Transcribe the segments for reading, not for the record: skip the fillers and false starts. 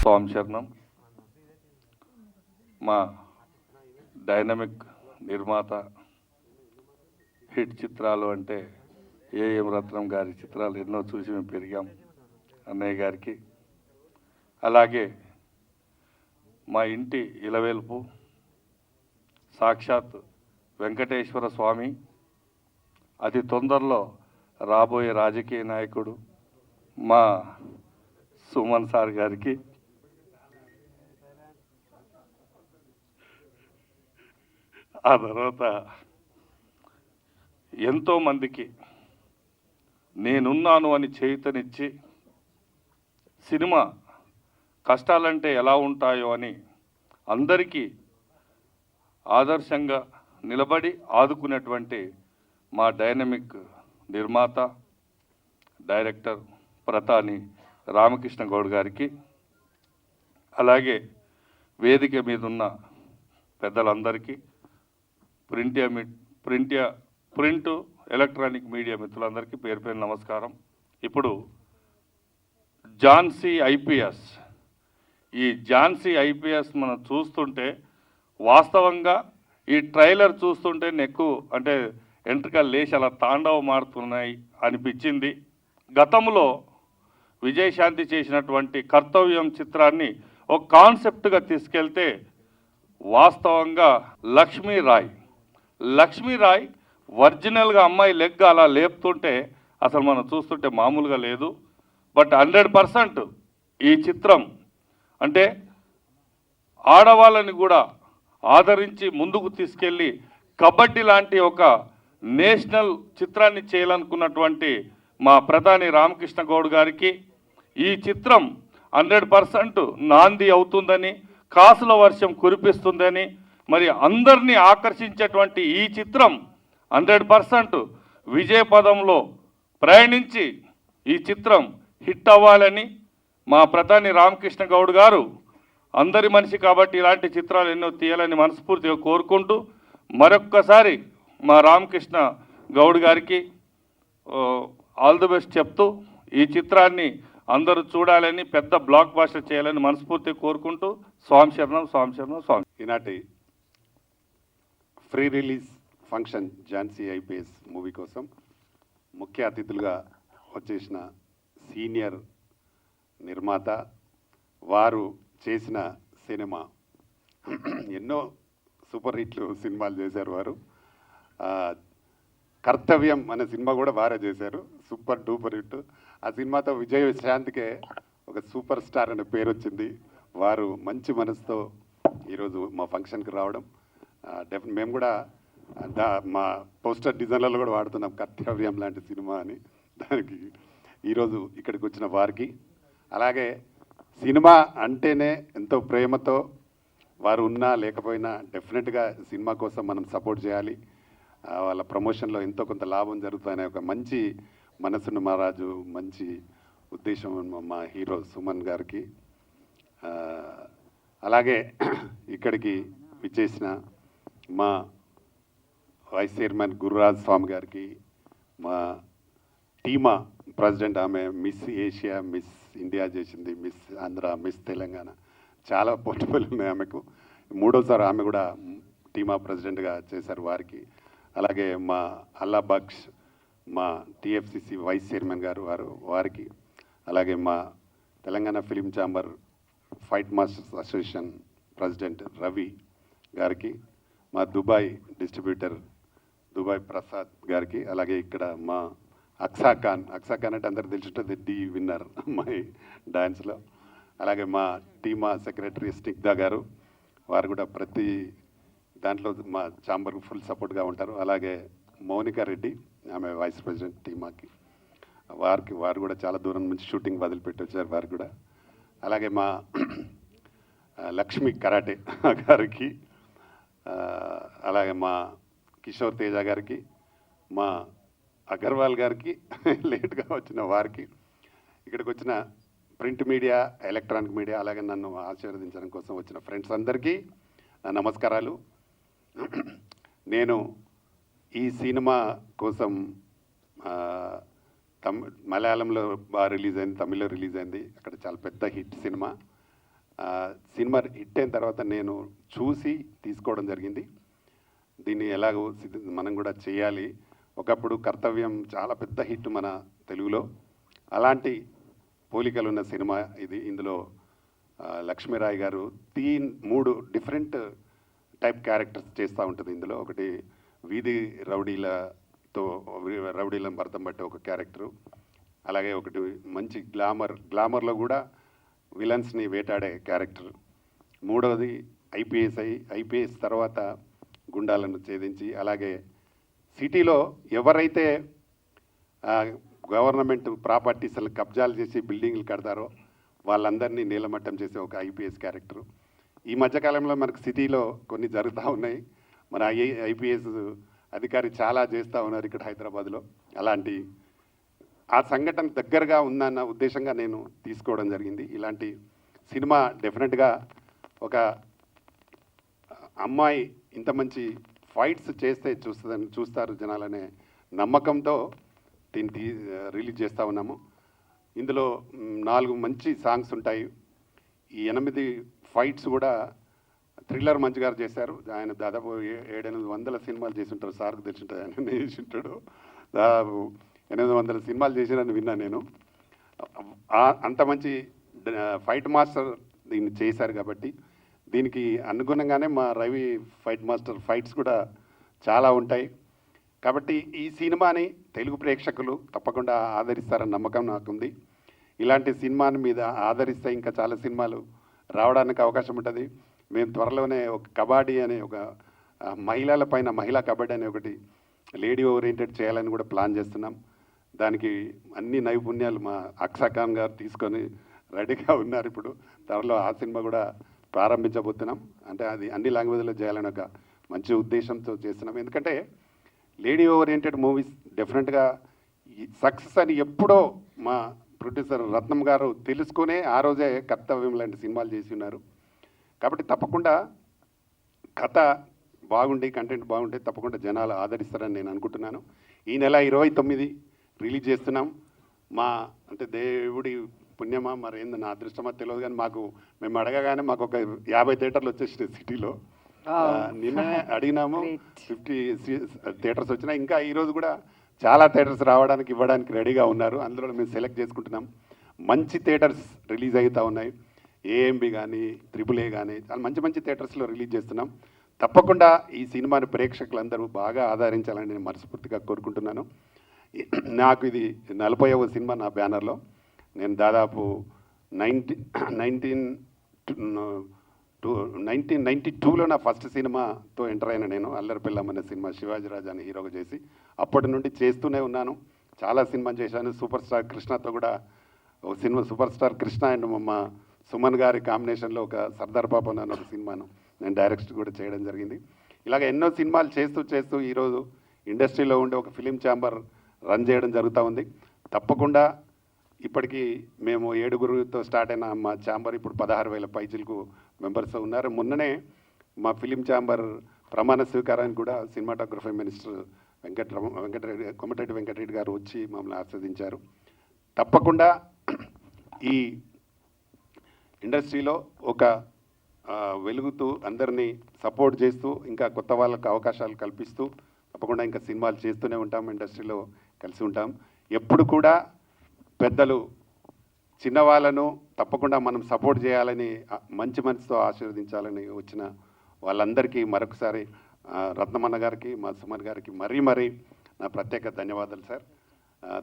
స్వామి శరణం. మా డైనమిక్ నిర్మాత, హిట్ చిత్రాలు అంటే ఏఎం రత్నం గారి చిత్రాలు ఎన్నో చూసి మేము పెరిగాం. అన్నయ్య గారికి, అలాగే మా ఇంటి ఇలవేల్పు సాక్షాత్ వెంకటేశ్వర స్వామి, అతి తొందరలో రాబోయే రాజకీయ నాయకుడు మా సుమన్ సార్ గారికి, ఆ తర్వాత ఎంతోమందికి నేనున్నాను అని చేయుతనిచ్చి సినిమా కష్టాలంటే ఎలా ఉంటాయో అని అందరికీ ఆదర్శంగా నిలబడి ఆదుకునేటువంటి మా డైనమిక్ నిర్మాత, డైరెక్టర్ ప్రతాని రామకృష్ణ గౌడ్ గారికి, అలాగే వేదిక మీద ఉన్న పెద్దలందరికీ, ప్రింట్ ఎలక్ట్రానిక్ మీడియా మిత్రులందరికీ పేరు పేరు నమస్కారం. ఇప్పుడు ఝాన్సీ ఐపీఎస్, ఈ ఝాన్సీ ఐపీఎస్ మనం చూస్తుంటే వాస్తవంగా ఈ ట్రైలర్ చూస్తుంటే నెక్కు అంటే ఎంట్రికలు లేచి అలా తాండవం మారుతున్నాయి అనిపించింది. గతంలో విజయశాంతి చేసినటువంటి కర్తవ్యం చిత్రాన్ని ఒక కాన్సెప్ట్గా తీసుకెళ్తే వాస్తవంగా లక్ష్మీరాయ్ ఒరిజినల్గా అమ్మాయి లెగ్ అలా లేపుతుంటే అసలు మనం చూస్తుంటే మామూలుగా లేదు. బట్ 100% ఈ చిత్రం అంటే ఆడవాళ్ళని కూడా ఆదరించి ముందుకు తీసుకెళ్ళి కబడ్డీ లాంటి ఒక నేషనల్ చిత్రాన్ని చేయాలనుకున్నటువంటి మా ప్రధాని రామకృష్ణ గౌడ్ గారికి ఈ చిత్రం 100% నాంది అవుతుందని, కాసుల వర్షం కురిపిస్తుందని, మరి అందరినీ ఆకర్షించేటువంటి ఈ చిత్రం 100% విజయపదంలో ప్రయాణించి ఈ చిత్రం హిట్ అవ్వాలని మా ప్రధాని రామకృష్ణ గౌడ్ గారు అందరి మనిషి కాబట్టి ఇలాంటి చిత్రాలు ఎన్నో తీయాలని మనస్ఫూర్తిగా కోరుకుంటూ మరొక్కసారి మా రామకృష్ణ గౌడ్ గారికి ఆల్ ది బెస్ట్ చెప్తూ ఈ చిత్రాన్ని అందరూ చూడాలని, పెద్ద బ్లాక్ బాస్టర్ చేయాలని మనస్ఫూర్తిగా కోరుకుంటూ స్వామి శరణం, స్వామి శరణం, స్వామి. ఈనాటి free release function Jhansi IPS movie కోసం ముఖ్య అతిథులుగా వచ్చేసిన సీనియర్ నిర్మాత, వారు చేసిన సినిమా ఎన్నో సూపర్ హిట్లు సినిమాలు చేశారు వారు. కర్తవ్యం అనే సినిమా కూడా వారే చేశారు, సూపర్ డూపర్ హిట్. ఆ సినిమాతో విజయశాంతికే ఒక సూపర్ స్టార్ అనే పేరు వచ్చింది. వారు మంచి మనసుతో ఈరోజు మా ఫంక్షన్కి రావడం, మేము కూడా మా పోస్టర్ డిజైన్లలో కూడా వాడుతున్నాం కర్తవ్యం లాంటి సినిమా అని. దానికి ఈరోజు ఇక్కడికి వచ్చిన వారికి, అలాగే సినిమా అంటేనే ఎంతో ప్రేమతో వారు ఉన్నా లేకపోయినా డెఫినెట్గా సినిమా కోసం మనం సపోర్ట్ చేయాలి, వాళ్ళ ప్రమోషన్లో ఎంతో కొంత లాభం జరుగుతుందనే ఒక మంచి మనసున్న మహారాజు, మంచి ఉద్దేశం మా హీరో సుమన్ గారికి, అలాగే ఇక్కడికి విచ్చేసిన మా వైస్ చైర్మన్ గురురాజ్ స్వామి గారికి, మా టీమా ప్రెసిడెంట్, ఆమె మిస్ ఏషియా, మిస్ ఇండియా చేసింది, మిస్ ఆంధ్ర, మిస్ తెలంగాణ, చాలా పోర్టబుల్ ఉన్నాయి ఆమెకు. 3వసారి ఆమె కూడా టీమా ప్రెసిడెంట్గా చేశారు వారికి. అలాగే మా అల్లా బక్ష్, మా టిఎఫ్సిసి వైస్ చైర్మన్ గారు వారికి, అలాగే మా Telangana film chamber fight masters association president Ravi గారికి, మా దుబాయ్ డిస్ట్రిబ్యూటర్ దుబాయ్ ప్రసాద్ గారికి, అలాగే ఇక్కడ మా అక్సా ఖాన్ అంటే అందరు తెలుసుంటుంది, డి విన్నర్ అమ్మాయి డ్యాన్స్లో, అలాగే మా టీమా సెక్రటరీ స్నిగ్ధ గారు, వారు కూడా ప్రతి దాంట్లో మా ఛాంబర్కి ఫుల్ సపోర్ట్గా ఉంటారు. అలాగే మౌనికా రెడ్డి, ఆమె వైస్ ప్రెసిడెంట్ టీమాకి, వారు కూడా చాలా దూరం నుంచి షూటింగ్ వదిలిపెట్టి వచ్చారు వారు కూడా. అలాగే మా లక్ష్మి కరాటే గారికి, అలాగే మా కిషోర్ తేజ గారికి, మా అగర్వాల్ గారికి, లేట్గా వచ్చిన వారికి, ఇక్కడికి వచ్చిన ప్రింట్ మీడియా, ఎలక్ట్రానిక్ మీడియా, అలాగే నన్ను ఆశీర్వదించడం కోసం వచ్చిన ఫ్రెండ్స్ అందరికీ నా నమస్కారాలు. నేను ఈ సినిమా కోసం మలయాళంలో బాగా రిలీజ్ అయింది, తమిళ్లో రిలీజ్ అయింది, అక్కడ చాలా పెద్ద హిట్ సినిమా. సినిమా హిట్ అయిన తర్వాత నేను చూసి తీసుకోవడం జరిగింది. దీన్ని ఎలాగో మనం కూడా చేయాలి. ఒకప్పుడు కర్తవ్యం చాలా పెద్ద హిట్ మన తెలుగులో. అలాంటి పోలికలు ఉన్న సినిమా ఇది. ఇందులో లక్ష్మీరాయ్ గారు 3 డిఫరెంట్ టైప్ క్యారెక్టర్స్ చేస్తూ ఉంటుంది. ఇందులో ఒకటి వీధి రౌడీలను భర్తం పట్టే ఒక క్యారెక్టరు, అలాగే ఒకటి మంచి గ్లామర్లో కూడా విలన్స్ని వేటాడే క్యారెక్టర్, మూడవది ఐపీఎస్ తర్వాత గుండాలను ఛేదించి, అలాగే సిటీలో ఎవరైతే గవర్నమెంట్ ప్రాపర్టీస్లు కబ్జాలు చేసి బిల్డింగ్లు కడతారో వాళ్ళందరినీ నీలమట్టం చేసే ఒక ఐపీఎస్ క్యారెక్టరు. ఈ మధ్యకాలంలో మనకు సిటీలో కొన్ని జరుగుతూ ఉన్నాయి. మన ఐపీఎస్ అధికారి చాలా చేస్తూ ఉన్నారు ఇక్కడ హైదరాబాద్లో. అలాంటి ఆ సంఘటన దగ్గరగా ఉందన్న ఉద్దేశంగా నేను తీసుకోవడం జరిగింది. ఇలాంటి సినిమా డెఫినెట్గా ఒక అమ్మాయి ఇంత మంచి ఫైట్స్ చేస్తే చూస్తారు జనాలనే నమ్మకంతో దీన్ని రిలీజ్ చేస్తూ ఉన్నాము. ఇందులో 4 మంచి సాంగ్స్ ఉంటాయి. ఈ 8 ఫైట్స్ కూడా థ్రిల్లర్ మంచి గారు చేశారు. ఆయన దాదాపు 700-800 సినిమాలు చేసి ఉంటారు. సార్కు తెలిసి ఉంటుంది, ఆయన చేసి ఉంటాడు. దాదాపు 800 సినిమాలు చేసినని విన్నా నేను. అంత మంచి ఫైట్ మాస్టర్ దీన్ని చేశారు కాబట్టి దీనికి అనుగుణంగానే మా రవి ఫైట్ మాస్టర్ ఫైట్స్ కూడా చాలా ఉంటాయి. కాబట్టి ఈ సినిమాని తెలుగు ప్రేక్షకులు తప్పకుండా ఆదరిస్తారన్న నమ్మకం నాకుంది. ఇలాంటి సినిమాని మీద ఆదరిస్తే ఇంకా చాలా సినిమాలు రావడానికి అవకాశం ఉంటుంది. మేము త్వరలోనే ఒక కబడ్డీ అనే ఒక మహిళా కబడ్డీ అనే ఒకటి లేడీ ఓరియంటెడ్ చేయాలని కూడా ప్లాన్ చేస్తున్నాం. దానికి అన్ని నైపుణ్యాలు మా అక్షా ఖాన్ గారు తీసుకొని రెడీగా ఉన్నారు. ఇప్పుడు త్వరలో ఆ సినిమా కూడా ప్రారంభించబోతున్నాం. అంటే అది అన్ని లాంగ్వేజ్లో చేయాలని ఒక మంచి ఉద్దేశంతో చేస్తున్నాం. ఎందుకంటే లేడీ ఓరియంటెడ్ మూవీస్ డెఫినెట్గా సక్సెస్ అని ఎప్పుడో మా ప్రొడ్యూసర్ రత్నం గారు తెలుసుకునే ఆ రోజే కర్తవ్యం లాంటి సినిమాలు చేసి ఉన్నారు. కాబట్టి తప్పకుండా కథ బాగుండి కంటెంట్ బాగుంటే తప్పకుండా జనాలు ఆదరిస్తారని నేను అనుకుంటున్నాను. ఈ నెల 29 రిలీజ్ చేస్తున్నాం. అంటే దేవుడి పుణ్యమా మరి ఏందో నా అదృష్టమా తెలియదు, కానీ మేము అడగగానే మాకు ఒక 50 థియేటర్లు వచ్చేసినాయి సిటీలో. నిన్నే అడిగినాము, 50 థియేటర్స్ వచ్చినాయి. ఇంకా ఈరోజు కూడా చాలా థియేటర్స్ ఇవ్వడానికి రెడీగా ఉన్నారు. అందులో మేము సెలెక్ట్ చేసుకుంటున్నాం. మంచి థియేటర్స్ రిలీజ్ అవుతూ ఉన్నాయి. ఏఎంబి కానీ AAA కానీ చాలా మంచి థియేటర్స్లో రిలీజ్ చేస్తున్నాం. తప్పకుండా ఈ సినిమాని ప్రేక్షకులందరూ బాగా ఆదరించాలని నేను మనస్ఫూర్తిగా కోరుకుంటున్నాను. నాకు ఇది 40వ సినిమా నా బ్యానర్లో. నేను దాదాపు 1992లో నా ఫస్ట్ సినిమాతో ఎంటర్ అయిన నేను అల్లరి పిల్లం అనే సినిమా శివాజీ రాజా అని హీరోగా చేసి అప్పటి నుండి చేస్తూనే ఉన్నాను. చాలా సినిమా చేశాను. సూపర్ స్టార్ కృష్ణతో కూడా ఒక cinema, super star Krishna and మా సుమన్ గారి కాంబినేషన్లో ఒక సర్దార్ పాపన్ అనే ఒక సినిమాను నేను డైరెక్ట్ కూడా చేయడం జరిగింది. ఇలాగ ఎన్నో సినిమాలు చేస్తూ ఈరోజు ఇండస్ట్రీలో ఉండే ఒక ఫిలిం ఛాంబర్ రన్ చేయడం జరుగుతూ ఉంది. తప్పకుండా ఇప్పటికీ మేము 7గురితో స్టార్ట్ అయిన మా ఛాంబర్ ఇప్పుడు 16,000 పైచిలకు మెంబర్స్ ఉన్నారు. మొన్ననే మా ఫిలిం ఛాంబర్ ప్రమాణ స్వీకారానికి కూడా సినిమాటోగ్రఫీ మినిస్టర్ కోమటిరెడ్డి వెంకటరెడ్డి గారు వచ్చి మమ్మల్ని ఆస్వాదించారు. తప్పకుండా ఈ ఇండస్ట్రీలో ఒక వెలుగుతూ అందరినీ సపోర్ట్ చేస్తూ ఇంకా కొత్త వాళ్ళకు అవకాశాలు కల్పిస్తూ తప్పకుండా ఇంకా సినిమాలు చేస్తూనే ఉంటాం. ఇండస్ట్రీలో కలిసి ఉంటాం. ఎప్పుడు కూడా పెద్దలు చిన్నవాళ్ళను తప్పకుండా మనం సపోర్ట్ చేయాలని మంచి మనసుతో ఆశీర్వదించాలని వచ్చిన వాళ్ళందరికీ మరొకసారి రత్నమన్న గారికి, మా సుమన్ గారికి మరీ నా ప్రత్యేక ధన్యవాదాలు సార్.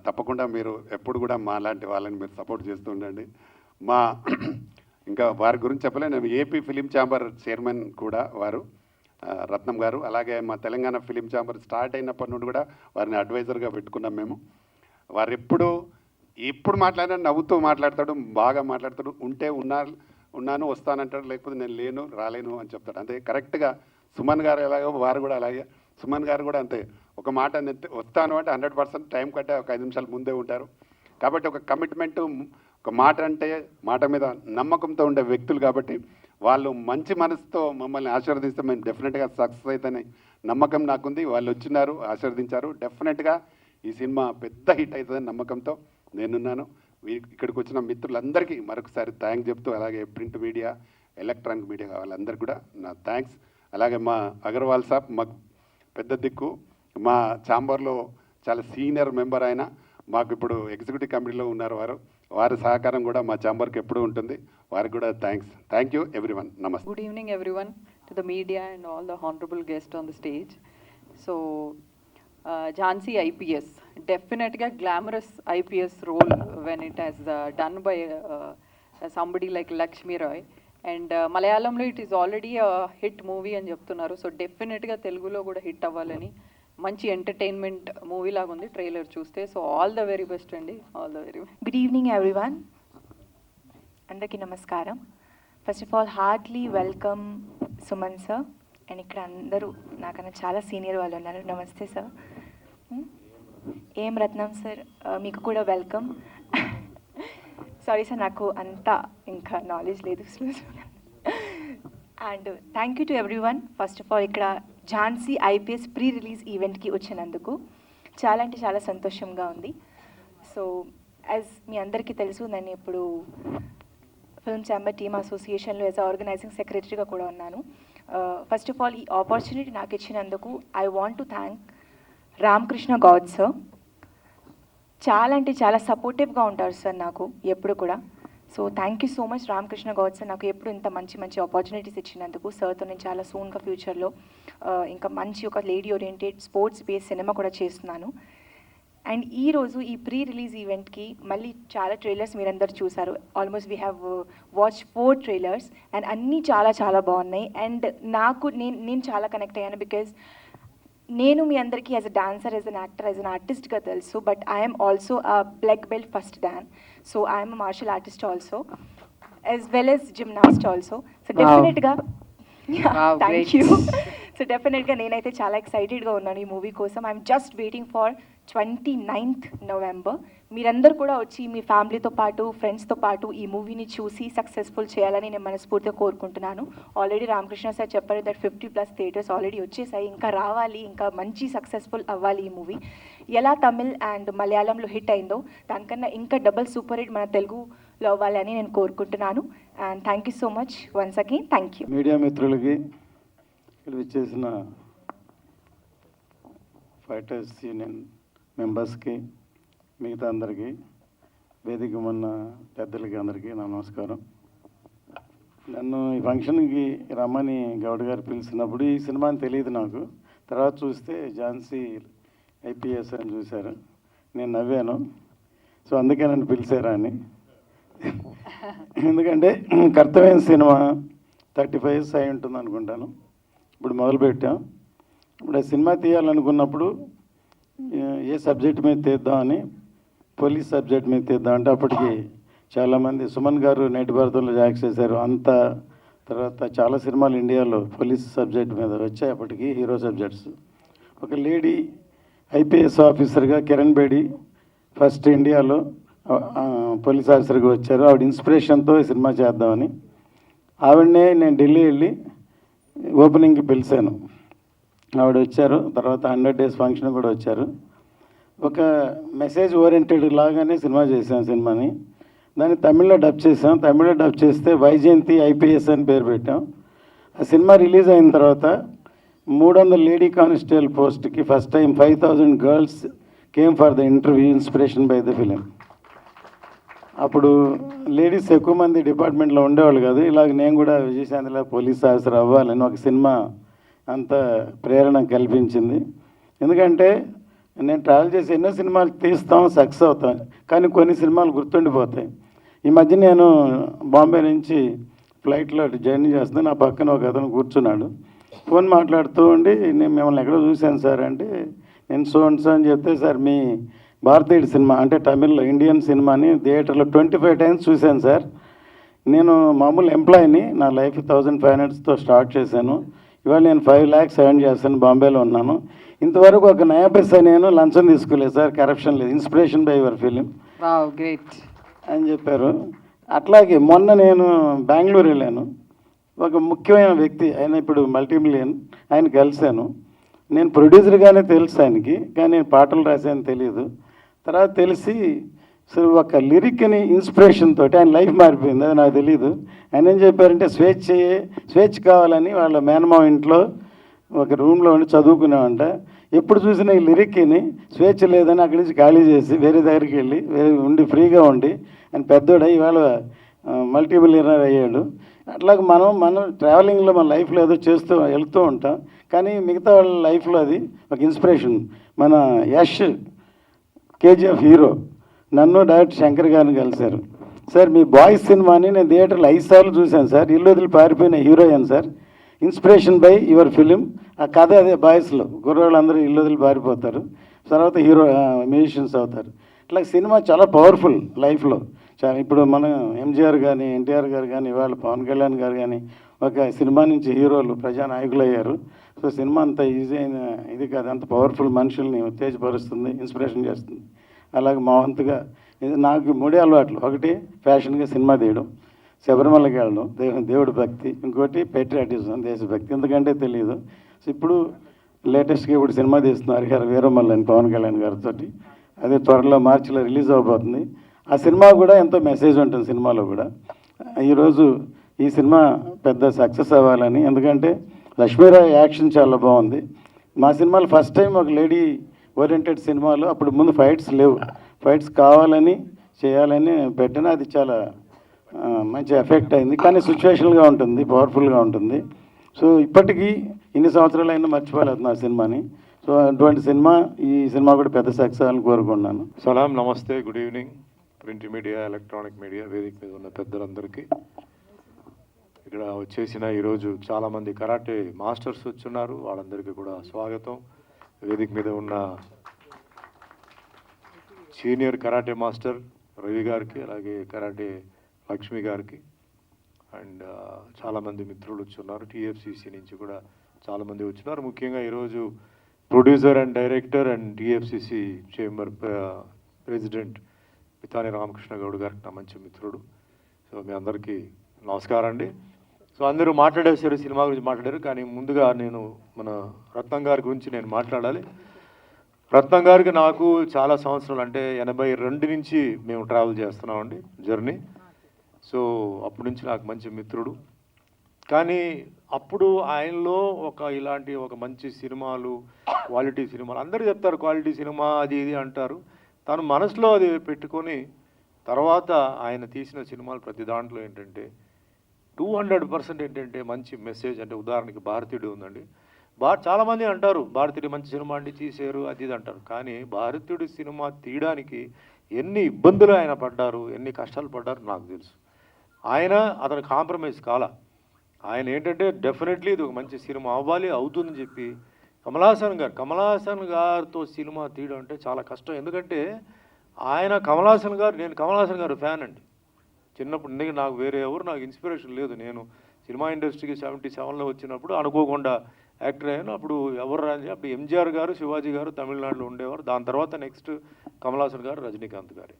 తప్పకుండా మీరు ఎప్పుడు కూడా మా లాంటి వాళ్ళని మీరు సపోర్ట్ చేస్తూ ఉండండి. ఇంకా వారి గురించి చెప్పలే, నేను ఏపీ ఫిలిం ఛాంబర్ చైర్మన్ కూడా వారు రత్నం గారు. అలాగే మా తెలంగాణ ఫిలిం ఛాంబర్ స్టార్ట్ అయినప్పటి నుండి కూడా వారిని అడ్వైజర్గా పెట్టుకున్నాం మేము. వారు ఎప్పుడు మాట్లాడినా నవ్వుతూ మాట్లాడతాడు, బాగా మాట్లాడతాడు. ఉంటే ఉన్నాను వస్తానంటాడు, లేకపోతే నేను రాలేను అని చెప్తాడు. అంతే కరెక్ట్గా సుమన్ గారు ఎలాగో వారు కూడా అలాగే. సుమన్ గారు కూడా అంతే, ఒక మాట వస్తాను అంటే 100% టైం కట్టే ఒక 5 నిమిషాలు ముందే ఉంటారు. కాబట్టి ఒక కమిట్మెంటు, ఒక మాట అంటే మాట మీద నమ్మకంతో ఉండే వ్యక్తులు. కాబట్టి వాళ్ళు మంచి మనసుతో మమ్మల్ని ఆశీర్వదిస్తే మేము డెఫినెట్గా సక్సెస్ అవుతాయని నమ్మకం నాకుంది. వాళ్ళు వచ్చినారు, ఆశీర్వదించారు. డెఫినెట్గా ఈ సినిమా పెద్ద హిట్ అవుతుందని నమ్మకంతో నేనున్నాను. ఇక్కడికి వచ్చిన మిత్రులందరికీ మరొకసారి థ్యాంక్ చెప్తూ, అలాగే ప్రింట్ మీడియా, ఎలక్ట్రానిక్ మీడియా వాళ్ళందరికీ కూడా నా థ్యాంక్స్. అలాగే మా అగర్వాల్ సాబ్ మాకు పెద్ద దిక్కు, మా ఛాంబర్లో చాలా సీనియర్ మెంబర్ ఆయన, మాకు ఇప్పుడు ఎగ్జిక్యూటివ్ కమిటీలో ఉన్నారు వారి సహకారం కూడా మా ఛాంబర్కి ఎప్పుడూ ఉంటుంది. వారికి కూడా థ్యాంక్స్. Thank you everyone. నమస్తే. Good evening, everyone, to the media and all the honorable guests on the stage. So, Jhansi IPS, definitely a glamorous IPS role when it has done by somebody like Lakshmi Roy. And Malayalamlo it is already a hit movie అని చెప్తున్నారు. So డెఫినెట్గా తెలుగులో కూడా hit అవ్వాలని మంచి entertainment movie లాగా ఉంది trailer చూస్తే. So all the very best అండి, all the very best. Good evening everyone, అందరికీ నమస్కారం. First of all heartily welcome Suman sir, and ఇక్కడ అందరూ నాకన్నా చాలా సీనియర్ వాళ్ళు ఉన్నారు. నమస్తే సార్. ఏం రత్నం సార్, మీకు కూడా వెల్కమ్. సారీ సార్, నాకు అంతా ఇంకా నాలెడ్జ్ లేదు. And thank you to everyone. First of all ఇక్కడ ఝాన్సీ ఐపీఎస్ ప్రీ రిలీజ్ ఈవెంట్కి వచ్చినందుకు చాలా అంటే చాలా సంతోషంగా ఉంది. సో యాజ్ మీ అందరికీ తెలుసు, నేను ఇప్పుడు ఫిల్మ్ ఛాంబర్ టీమ్ అసోసియేషన్లో యాజ్ ఆర్గనైజింగ్ సెక్రటరీగా కూడా ఉన్నాను. ఫస్ట్ ఆఫ్ ఆల్ ఈ ఆపర్చునిటీ నాకు ఇచ్చినందుకు I want to thank Ramakrishna Goud sir. చాలా అంటే చాలా సపోర్టివ్గా ఉంటారు సార్ నాకు ఎప్పుడు కూడా. So thank you so much Ramakrishna Goud sir, నాకు ఎప్పుడు ఇంత మంచి మంచి ఆపర్చునిటీస్ ఇచ్చినందుకు. సార్తో నేను చాలా సూన్గా ఫ్యూచర్లో ఇంకా మంచి ఒక lady oriented sports base cinema కూడా చేస్తున్నాను. అండ్ ఈరోజు ఈ ప్రీ రిలీజ్ ఈవెంట్కి మళ్ళీ చాలా ట్రైలర్స్ మీరందరూ చూసారు. Almost we have watch 4 trailers and అన్నీ చాలా చాలా బాగున్నాయి. అండ్ నేను చాలా కనెక్ట్ అయ్యాను బికాజ్ నేను మీ అందరికీ as a dancer, as an actor, as an ఆర్టిస్ట్గా తెలుసు. But I'm also black belt first dan. So I'm martial artist also, as well as gymnast also. So డెఫినెట్గా థ్యాంక్ యూ. సో డెఫినెట్గా నేనైతే చాలా ఎక్సైటెడ్గా ఉన్నాను ఈ మూవీ కోసం. I'm just waiting for 29th November. మీరందరూ కూడా వచ్చి మీ ఫ్యామిలీతో పాటు, ఫ్రెండ్స్తో పాటు ఈ మూవీని చూసి సక్సెస్ఫుల్ చేయాలని నేను మనస్ఫూర్తిగా కోరుకుంటున్నాను. ఆల్రెడీ రామకృష్ణ సార్ చెప్పారు దట్ 50+ థియేటర్స్ ఆల్రెడీ వచ్చేసాయి. ఇంకా రావాలి, ఇంకా మంచి సక్సెస్ఫుల్ అవ్వాలి ఈ మూవీ. ఎలా తమిళ్ అండ్ మలయాళంలో హిట్ అయిందో దానికన్నా ఇంకా డబుల్ సూపర్ హిట్ మన తెలుగులో అవ్వాలని నేను కోరుకుంటున్నాను. And thank you so much once again. Thank you. Media మిత్రులకి, ఇక్కడ విచ్చేసిన ఫైటర్స్ యూనియన్ మెంబర్స్కి, మిగతా అందరికీ, వేదిక ఉన్న పెద్దలకి అందరికీ నా నమస్కారం. నన్ను ఈ ఫంక్షన్కి రమ్మని గౌడ్ గారు పిలిచినప్పుడు ఈ సినిమా అని తెలియదు నాకు. తర్వాత చూస్తే ఝాన్సీ ఐపీఎస్ అని చూశారు. నేను నవ్వాను. సో అందుకే నన్ను పిలిచారా అని. ఎందుకంటే కర్తవ్యం సినిమా 35 years అయి ఉంటుంది అనుకుంటాను. ఇప్పుడు మొదలుపెట్టాం. ఇప్పుడు ఆ సినిమా తీయాలనుకున్నప్పుడు ఏ సబ్జెక్ట్ మీద తీద్దామని, పోలీస్ సబ్జెక్ట్ మీద తీద్దాం అంటే అప్పటికి చాలామంది, సుమన్ గారు నేటి భారతంలో యాక్ట్ చేశారు. అంత తర్వాత చాలా సినిమాలు ఇండియాలో పోలీస్ సబ్జెక్ట్ మీద వచ్చాయి అప్పటికి, హీరో సబ్జెక్ట్స్. ఒక లేడీ ఐపీఎస్ ఆఫీసర్గా కిరణ్ బేడి ఫస్ట్ ఇండియాలో పోలీస్ ఆఫీసర్గా వచ్చారు. ఆవిడ ఇన్స్పిరేషన్తో ఈ సినిమా చేద్దామని ఆవిడనే నేను ఢిల్లీ వెళ్ళి ఓపెనింగ్కి పిలిచాను. ఆవిడ వచ్చారు. తర్వాత 100 days ఫంక్షన్ కూడా వచ్చారు. ఒక మెసేజ్ ఓరియంటెడ్ లాగానే సినిమా చేసాం. సినిమాని దాన్ని తమిళ్లో డబ్ చేసాం. తమిళ్లో డబ్ చేస్తే వైజయంతి ఐపీఎస్ అని పేరు పెట్టాం. ఆ సినిమా రిలీజ్ అయిన తర్వాత 300 లేడీ కానిస్టేబుల్ పోస్ట్కి first time 5000 girls came for the interview inspiration by the film. అప్పుడు లేడీస్ ఎక్కువ మంది డిపార్ట్మెంట్లో ఉండేవాళ్ళు కాదు. ఇలాగ నేను కూడా విజయశాంతిలో పోలీస్ ఆఫీసర్ అవ్వాలని ఒక సినిమా అంత ప్రేరణ కల్పించింది. ఎందుకంటే నేను ట్రావెల్ చేసి ఎన్నో సినిమాలు తీస్తాం, సక్సెస్ అవుతాం, కానీ కొన్ని సినిమాలు గుర్తుండిపోతాయి. ఈ మధ్య నేను బాంబే నుంచి ఫ్లైట్లో జర్నీ చేస్తున్నాను. నా పక్కన ఒక అతను కూర్చున్నాడు. ఫోన్ మాట్లాడుతూ ఉండి, నేను మిమ్మల్ని ఎక్కడో చూశాను సార్ అంటే, నేను సో అని చెప్తే, సార్ మీ భారతీయుడు సినిమా అంటే తమిళ్లో ఇండియన్ సినిమాని థియేటర్లో 25 times చూశాను సార్. నేను మామూలు ఎంప్లాయీని, నా లైఫ్ 1500 స్టార్ట్ చేశాను. ఇవాళ నేను 5 lakhs ఎర్న్ చేస్తాను, బాంబేలో ఉన్నాను. ఇంతవరకు ఒక నయా పైసా నేను లంచం తీసుకోలేదు సార్, కరప్షన్ లేదు, inspiration by your film great అని చెప్పారు. అట్లాగే మొన్న నేను బెంగళూరు వెళ్ళాను. ఒక ముఖ్యమైన వ్యక్తి, ఆయన ఇప్పుడు మల్టీమిలియన్, ఆయన కలిశాను. నేను ప్రొడ్యూసర్గానే తెలుసు ఆయనకి, కానీ నేను పాటలు రాశాను తెలియదు. తర్వాత తెలిసి సో ఒక లిరిక్ని ఇన్స్పిరేషన్ తోటి ఆయన లైఫ్ మారిపోయింది, అది నాకు తెలియదు. ఆయన ఏం చెప్పారంటే స్వేచ్ఛ కావాలని వాళ్ళ మేనమావ ఇంట్లో ఒక రూమ్లో ఉండి చదువుకున్నామంట. ఎప్పుడు చూసినా ఈ లిరిక్ని స్వేచ్ఛ లేదని అక్కడి నుంచి ఖాళీ చేసి వేరే దగ్గరికి వెళ్ళి ఉండి ఫ్రీగా ఉండి ఆయన పెద్దోడై ఇవాళ మల్టీ మిలియనర్ అయ్యాడు. అట్లాగే మనం ట్రావెలింగ్లో మన లైఫ్లో ఏదో చేస్తూ వెళ్తూ ఉంటాం, కానీ మిగతా వాళ్ళ లైఫ్లో అది ఒక ఇన్స్పిరేషన్. మన యష్ కేజీఎఫ్ హీరో నన్ను డైరెక్టర్ శంకర్ గారిని కలిశారు. సార్ మీ బాయ్స్ సినిమాని నేను థియేటర్లో 5 సార్లు చూశాను సార్, ఇల్లు వదిలి పారిపోయిన heroine sir, inspiration by your film. ఆ కథ అదే, బాయ్స్లో కుర్రోళ్ళందరూ ఇల్లు వదిలి పారిపోతారు, తర్వాత హీరో మ్యూజిషియన్స్ అవుతారు. ఇట్లా సినిమా చాలా పవర్ఫుల్ లైఫ్లో. చాలా ఇప్పుడు మన ఎంజీఆర్ కానీ ఎన్టీఆర్ గారు కానీ ఇవాళ పవన్ కళ్యాణ్ గారు కానీ ఒక సినిమా నుంచి హీరోలు ప్రజానాయకులు అయ్యారు. సో సినిమా అంత ఈజీ అయిన ఇది కాదు, అంత పవర్ఫుల్, మనుషుల్ని ఉత్తేజపరుస్తుంది, ఇన్స్పిరేషన్ చేస్తుంది. అలాగే మా వంతుగా ఇది నాకు 3 అలవాట్లు. ఒకటి ఫ్యాషన్గా సినిమా తీయడం, శబరిమలకి వెళ్ళడం, దేవుడి భక్తి, ఇంకోటి పేట్రియాటిజం, దేశభక్తి. ఎందుకంటే తెలియదు. సో ఇప్పుడు లేటెస్ట్గా ఇప్పుడు సినిమా తీస్తున్నారు గారు వీరమల్లి అని పవన్ కళ్యాణ్ గారితో, అదే త్వరలో మార్చిలో రిలీజ్ అవబోతుంది. ఆ సినిమా కూడా ఎంతో మెసేజ్ ఉంటుంది సినిమాలో కూడా. ఈరోజు ఈ సినిమా పెద్ద సక్సెస్ అవ్వాలని, ఎందుకంటే లక్ష్మీరావు యాక్షన్ చాలా బాగుంది. మా సినిమాలో ఫస్ట్ టైం ఒక లేడీ ఓరియంటెడ్ సినిమాలో, అప్పుడు ముందు ఫైట్స్ లేవు, ఫైట్స్ కావాలని చేయాలని పెట్టిన, అది చాలా మంచి ఎఫెక్ట్ అయింది. కానీ సిచ్యువేషనల్గా ఉంటుంది, పవర్ఫుల్గా ఉంటుంది. సో ఇప్పటికీ ఇన్ని సంవత్సరాలైనా మర్చిపోలేదు నా సినిమాని. సో అటువంటి సినిమా, ఈ సినిమా కూడా పెద్ద సక్సెస్ అవ్వాలని కోరుకున్నాను. సలాం, నమస్తే, good evening. Print media, electronic media, వేదిక మీద ఉన్న పెద్దలందరికీ, ఇక్కడ వచ్చేసిన ఈరోజు చాలామంది కరాటే మాస్టర్స్ వచ్చున్నారు, వాళ్ళందరికీ కూడా స్వాగతం. వేదిక మీద ఉన్న సీనియర్ కరాటే మాస్టర్ రవి గారికి, అలాగే కరాటే లక్ష్మి గారికి, అండ్ చాలామంది మిత్రులు వచ్చున్నారు. టీఎఫ్సిసి నుంచి కూడా చాలామంది వచ్చినారు. ముఖ్యంగా ఈరోజు producer and director and TFCC chamber president Pitani Ramakrishna Goud గారికి నా మంచి మిత్రుడు. సో మీ అందరికీ నమస్కారం అండి. సో అందరూ మాట్లాడేశారు, సినిమా గురించి మాట్లాడారు, కానీ ముందుగా నేను మన రత్నం గారి గురించి నేను మాట్లాడాలి. రత్నం గారికి నాకు చాలా సంవత్సరాలు, అంటే 82 నుంచి మేము ట్రావెల్ చేస్తున్నామండి జర్నీ. సో అప్పటి నుంచి నాకు మంచి మిత్రుడు. కానీ అప్పుడు ఆయనలో ఇలాంటి ఒక మంచి సినిమాలు, క్వాలిటీ సినిమాలు, అందరూ చెప్తారు క్వాలిటీ సినిమా అది ఇది అంటారు. తను మనసులో అది పెట్టుకొని తర్వాత ఆయన తీసిన సినిమాలు ప్రతి దాంట్లో ఏంటంటే 200% ఏంటంటే మంచి మెసేజ్. అంటే ఉదాహరణకి భారతీయుడు ఉందండి, చాలామంది అంటారు భారతీయుడు మంచి సినిమా అండి తీశారు అది ఇది అంటారు. కానీ భారతీయుడు సినిమా తీయడానికి ఎన్ని ఇబ్బందులు ఆయన పడ్డారు, ఎన్ని కష్టాలు పడ్డారు నాకు తెలుసు. అతను కాంప్రమైజ్ కాల. ఆయన ఏంటంటే డెఫినెట్లీ ఇది ఒక మంచి సినిమా అవ్వాలి, అవుతుందని చెప్పి కమల్ హాసన్ గారితో సినిమా తీయడం అంటే చాలా కష్టం. ఎందుకంటే నేను కమల్ హాసన్ గారు ఫ్యాన్ అండి చిన్నప్పుడు. ఎందుకంటే నాకు వేరే ఎవరు నాకు ఇన్స్పిరేషన్ లేదు. నేను సినిమా ఇండస్ట్రీకి 77లో వచ్చినప్పుడు అనుకోకుండా యాక్టర్ అయ్యాను. అప్పుడు ఎవరు రాని, అప్పుడు ఎంజీఆర్ గారు, శివాజీ గారు తమిళనాడులో ఉండేవారు. దాని తర్వాత నెక్స్ట్ కమల్ హాసన్ గారు, రజనీకాంత్ గారు,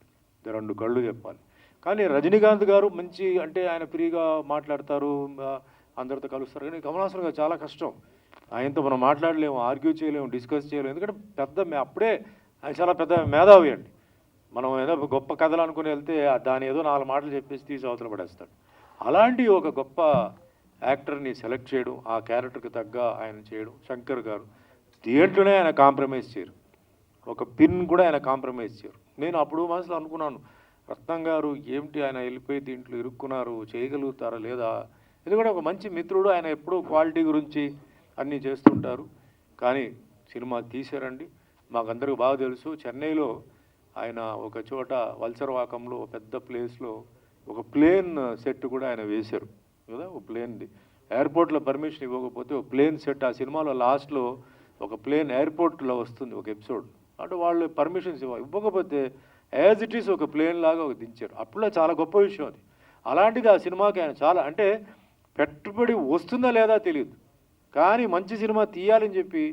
2 కళ్ళు చెప్పాలి. కానీ రజనీకాంత్ గారు మంచి, అంటే ఆయన ఫ్రీగా మాట్లాడతారు, అందరితో కలుస్తారు. కానీ కమల్ హాసన్ గారు చాలా కష్టం, ఆయనతో మనం మాట్లాడలేము, ఆర్గ్యూ చేయలేము, డిస్కస్ చేయలేము. ఎందుకంటే అప్పుడే ఆయన చాలా పెద్ద మేధావి అండి. మనం ఏదో గొప్ప కథలు అనుకుని వెళ్తే దాని ఏదో 4 మాటలు చెప్పేసి తీసి అవతల పడేస్తాడు. అలాంటి ఒక గొప్ప యాక్టర్ని సెలెక్ట్ చేయడం, ఆ క్యారెక్టర్కి తగ్గ ఆయన చేయడం. శంకర్ గారు థియేటర్లోనే ఆయన కాంప్రమైజ్ చేయరు, ఒక పిన్ కూడా ఆయన కాంప్రమైజ్ చేయరు. నేను అప్పుడు మనసులో అనుకున్నాను, రత్నం గారు ఏమిటి ఆయన వెళ్ళిపోయి దీంట్లో ఇరుక్కున్నారు, చేయగలుగుతారా లేదా. ఎందుకంటే ఒక మంచి మిత్రుడు, ఆయన ఎప్పుడూ క్వాలిటీ గురించి అన్నీ చేస్తుంటారు. కానీ సినిమా తీశారండి. మాకందరికి బాగా తెలుసు, చెన్నైలో ఆయన ఒక చోట వల్సరవాకంలో పెద్ద ప్లేస్లో ఒక ప్లేన్ సెట్ కూడా ఆయన వేశారు కదా. ఒక ప్లేన్ది ఎయిర్పోర్ట్లో పర్మిషన్ ఇవ్వకపోతే ఒక ప్లేన్ సెట్, ఆ సినిమాలో లాస్ట్లో ఒక ప్లేన్ ఎయిర్పోర్ట్లో వస్తుంది ఒక ఎపిసోడ్, అంటే వాళ్ళు పర్మిషన్స్ ఇవ్వకపోతే యాజ్ ఇట్ ఈస్ ఒక ప్లేన్ లాగా ఒక దించారు. అప్పుడులో చాలా గొప్ప విషయం అది. అలాంటిది ఆ సినిమాకి ఆయన చాలా, అంటే పెట్టుబడి వస్తుందా లేదా తెలియదు, కానీ మంచి సినిమా తీయాలని చెప్పి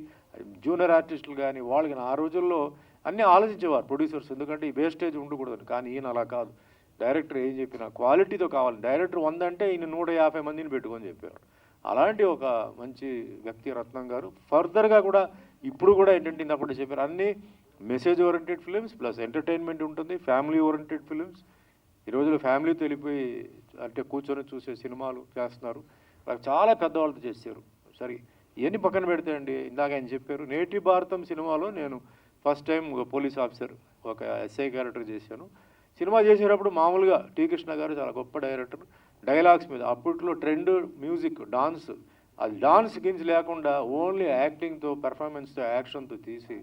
జూనియర్ ఆర్టిస్టులు కానీ వాళ్ళు కానీ ఆ రోజుల్లో అన్నీ ఆలోచించేవారు ప్రొడ్యూసర్స్. ఎందుకంటే ఈ వేస్టేజ్ ఉండకూడదు. కానీ ఈయన అలా కాదు, డైరెక్టర్ ఏం చెప్పినా క్వాలిటీతో కావాలి. డైరెక్టర్ 100 అంటే ఈయన 150 మందిని పెట్టుకొని చెప్పారు. అలాంటి ఒక మంచి వ్యక్తి రత్నం గారు. ఫర్దర్గా కూడా ఇప్పుడు కూడా ఏంటంటే అప్పుడు చెప్పారు, అన్నీ message oriented films plus entertainment ఉంటుంది, ఫ్యామిలీ ఓరియంటెడ్ ఫిలిమ్స్. ఈ రోజుల్లో ఫ్యామిలీతో వెళ్ళిపోయి అంటే కూర్చొని చూసే సినిమాలు చేస్తున్నారు. వాళ్ళకి చాలా పెద్దవాళ్ళతో చేశారు. సరే ఇవన్నీ పక్కన పెడితే అండి, ఇందాక ఆయన చెప్పారు, నేటి భారతం సినిమాలో నేను ఫస్ట్ టైం ఒక పోలీస్ ఆఫీసర్, ఒక ఎస్ఐ క్యారెక్టర్ చేశాను. సినిమా చేసేటప్పుడు మామూలుగా టీ కృష్ణ గారు చాలా గొప్ప డైరెక్టర్, డైలాగ్స్ మీద అప్పట్లో ట్రెండ్ మ్యూజిక్, డాన్స్, అది డాన్స్ గిన్స్ లేకుండా ఓన్లీ యాక్టింగ్తో, పెర్ఫార్మెన్స్తో, యాక్షన్తో తీసి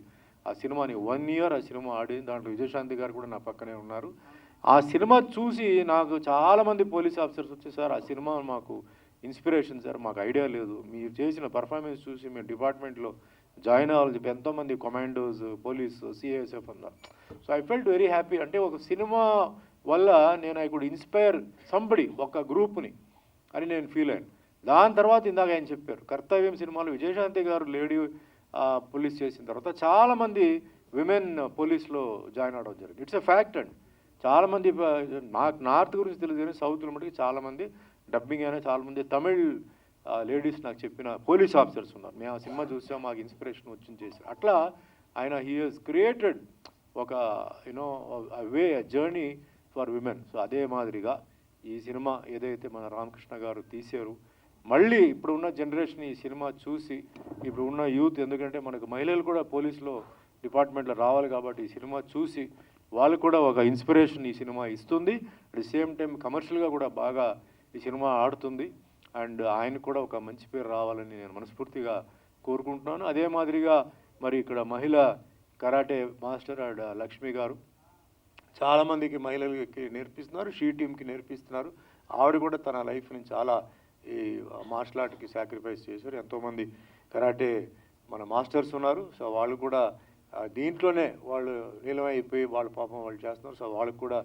ఆ సినిమాని 1 year ఆ సినిమా ఆడి, దాంట్లో విజయశాంతి గారు కూడా నా పక్కనే ఉన్నారు. ఆ సినిమా చూసి నాకు చాలామంది పోలీస్ ఆఫీసర్స్ వచ్చి, సార్ ఆ సినిమా మాకు ఇన్స్పిరేషన్ సార్, మాకు ఐడియా లేదు, మీరు చేసిన పర్ఫార్మెన్స్ చూసి మేము డిపార్ట్మెంట్లో జాయిన్ అవ్వాలని చెప్పి ఎంతోమంది కమాండోస్, పోలీస్, సిఐఎస్ఎఫ్ అన్నారు. So I felt very happy. అంటే ఒక సినిమా వల్ల నేను ఐ కుడ్ ఇన్స్పైర్ సంబడి, ఒక గ్రూప్ని అని నేను ఫీల్ అయ్యాను. దాని తర్వాత ఇందాక ఆయన చెప్పారు, కర్తవ్యం సినిమాలో విజయశాంతి గారు లేడీ పోలీస్ చేసిన తర్వాత చాలామంది విమెన్ పోలీస్లో జాయిన్ అవ్వడం జరిగింది. ఇట్స్ ఎ ఫ్యాక్ట్ అండి. చాలామంది నాకు నార్త్ గురించి తెలుసు కానీ సౌత్లో మటుకు చాలామంది డబ్బింగ్ అయినా చాలామంది తమిళ్ లేడీస్ నాకు చెప్పిన పోలీస్ ఆఫీసర్స్ ఉన్నారు. మేము ఆ సినిమా చూసాం, మాకు ఇన్స్పిరేషన్ వచ్చింది చేశారు. అట్లా ఆయన హీ హెస్ క్రియేటెడ్ ఒక you know way journey for women. So అదే మాదిరిగా ఈ సినిమా ఏదైతే మన రామకృష్ణ గారు తీశారు, మళ్ళీ ఇప్పుడు ఉన్న జనరేషన్ ఈ సినిమా చూసి, ఇప్పుడు ఉన్న యూత్, ఎందుకంటే మనకు మహిళలు కూడా పోలీసులో డిపార్ట్మెంట్లో రావాలి కాబట్టి ఈ సినిమా చూసి వాళ్ళు కూడా ఒక ఇన్స్పిరేషన్ ఈ సినిమా ఇస్తుంది. అట్ ది సేమ్ టైం కమర్షియల్గా కూడా బాగా ఈ సినిమా ఆడుతుంది. అండ్ ఆయన కూడా ఒక మంచి పేరు రావాలని నేను మనస్ఫూర్తిగా కోరుకుంటున్నాను. అదే మాదిరిగా మరి ఇక్కడ మహిళ కరాటే మాస్టర్ అండ్ లక్ష్మి గారు చాలామందికి మహిళలకి నేర్పిస్తున్నారు, షీ టీమ్కి నేర్పిస్తున్నారు. ఆవిడ కూడా తన లైఫ్ని చాలా ఈ మార్షల్ ఆర్ట్కి సాక్రిఫైస్ చేశారు. ఎంతోమంది కరాటే మన మాస్టర్స్ ఉన్నారు. సో వాళ్ళు కూడా దీంట్లోనే వాళ్ళు నీలమైపోయి వాళ్ళ పాపం వాళ్ళు చేస్తున్నారు. సో వాళ్ళకి కూడా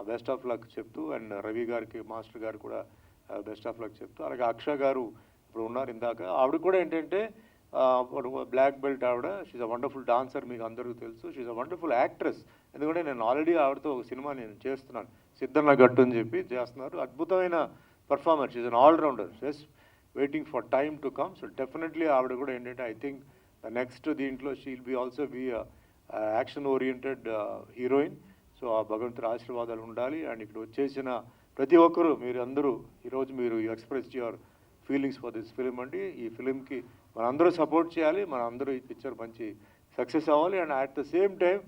బెస్ట్ ఆఫ్ లక్ చెప్తూ, అండ్ రవి గారికి మాస్టర్ గారు కూడా బెస్ట్ ఆఫ్ లక్ చెప్తూ, అలాగే అక్ష గారు ఇప్పుడు ఉన్నారు ఇందాక, ఆవిడ కూడా ఏంటంటే బ్లాక్ బెల్ట్ ఆవిడ. షీఈ్ అ వండర్ఫుల్ డాన్సర్, మీకు అందరికీ తెలుసు. She's a wonderful actress. ఎందుకంటే నేను ఆల్రెడీ ఆవిడతో ఒక సినిమా నేను చేస్తున్నాను, సిద్ధన్న గట్టు అని చెప్పి చేస్తున్నారు. అద్భుతమైన performer, she's an allrounder, just waiting for time to come. So definitely ఆవిడ కూడా ఏంటంటే ఐ థింక్ నెక్స్ట్ దీంట్లో she will be also be action oriented heroine. So ఆ భగవంతుడి ఆశీర్వాదాలు ఉండాలి. అండ్ ఇక్కడ వచ్చేసిన ప్రతి ఒక్కరూ, మీరు అందరూ ఈరోజు మీరు express your feelings for this film అండి. ఈ ఫిలింకి మనందరూ సపోర్ట్ చేయాలి, మనందరూ ఈ పిక్చర్ మంచి సక్సెస్ అవ్వాలి. And at the same time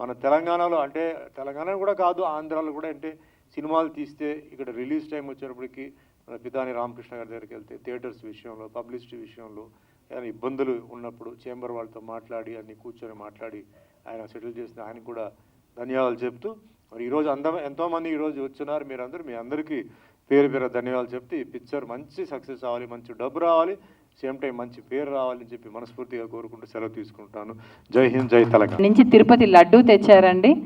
మన తెలంగాణలో, అంటే తెలంగాణ కూడా కాదు, ఆంధ్రాలో కూడా అంటే సినిమాలు తీస్తే ఇక్కడ రిలీజ్ టైం వచ్చేటప్పటికి మన పితాని రామకృష్ణ గారి దగ్గరికి వెళ్తే థియేటర్స్ విషయంలో, పబ్లిసిటీ విషయంలో ఏమైనా ఇబ్బందులు ఉన్నప్పుడు చేంబర్ వాళ్ళతో మాట్లాడి అన్ని కూర్చొని మాట్లాడి ఆయన సెటిల్ చేసిన ఆయనకు కూడా ధన్యవాదాలు చెప్తూ, మరి ఈరోజు ఎంతోమంది ఈరోజు వచ్చినారు, మీరందరూ, మీ అందరికీ పేరు పేరు ధన్యవాదాలు చెప్తూ ఈ పిక్చర్ మంచి సక్సెస్ అవ్వాలి, మంచి డబ్బు రావాలి, సేమ్ టైం మంచి పేరు రావాలని చెప్పి మనస్ఫూర్తిగా కోరుకుంటూ సెలవు తీసుకుంటాను. జై హింద్, జై తెలంగాణ. నుంచి తిరుపతి లడ్డూ తెచ్చారండి.